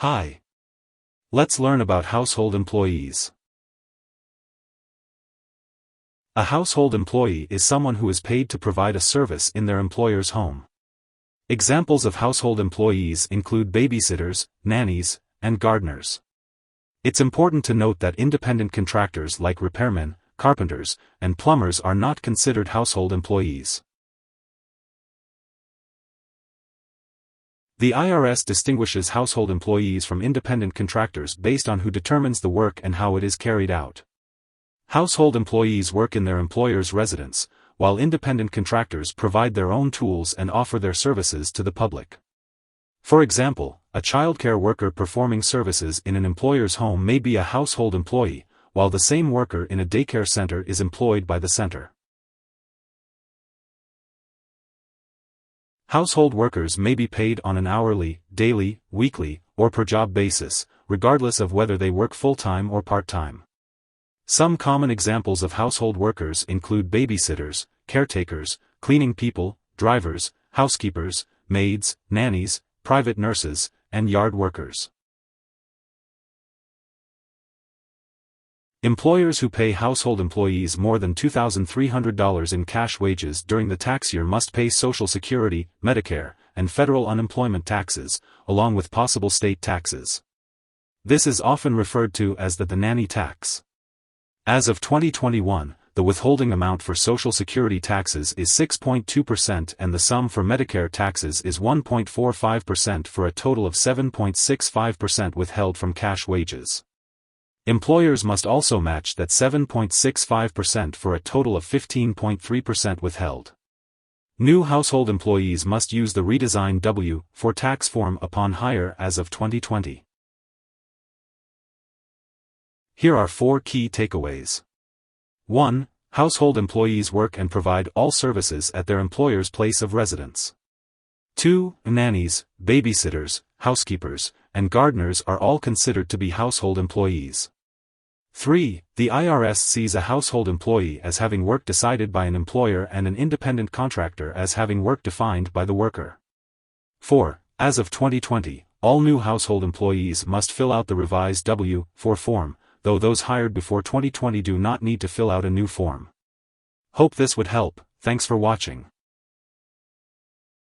Hi. Let's learn about household employees. A household employee is someone who is paid to provide a service in their employer's home. Examples of household employees include babysitters, nannies, and gardeners. It's important to note that independent contractors like repairmen, carpenters, and plumbers are not considered household employees. The IRS distinguishes household employees from independent contractors based on who determines the work and how it is carried out. Household employees work in their employer's residence, while independent contractors provide their own tools and offer their services to the public. For example, a childcare worker performing services in an employer's home may be a household employee, while the same worker in a daycare center is employed by the center. Household workers may be paid on an hourly, daily, weekly, or per-job basis, regardless of whether they work full-time or part-time. Some common examples of household workers include babysitters, caretakers, cleaning people, drivers, housekeepers, maids, nannies, private nurses, and yard workers. Employers who pay household employees more than $2,300 in cash wages during the tax year must pay Social Security, Medicare, and federal unemployment taxes, along with possible state taxes. This is often referred to as the nanny tax. As of 2021, the withholding amount for Social Security taxes is 6.2% and the sum for Medicare taxes is 1.45% for a total of 7.65% withheld from cash wages. Employers must also match that 7.65% for a total of 15.3% withheld. New household employees must use the redesigned W-4 tax form upon hire as of 2020. Here are 4 key takeaways. 1. Household employees work and provide all services at their employer's place of residence. 2. Nannies, babysitters, housekeepers, and gardeners are all considered to be household employees. 3. The IRS sees a household employee as having work decided by an employer and an independent contractor as having work defined by the worker. 4. As of 2020, all new household employees must fill out the revised W-4 form, though those hired before 2020 do not need to fill out a new form. Hope this would help. Thanks for watching.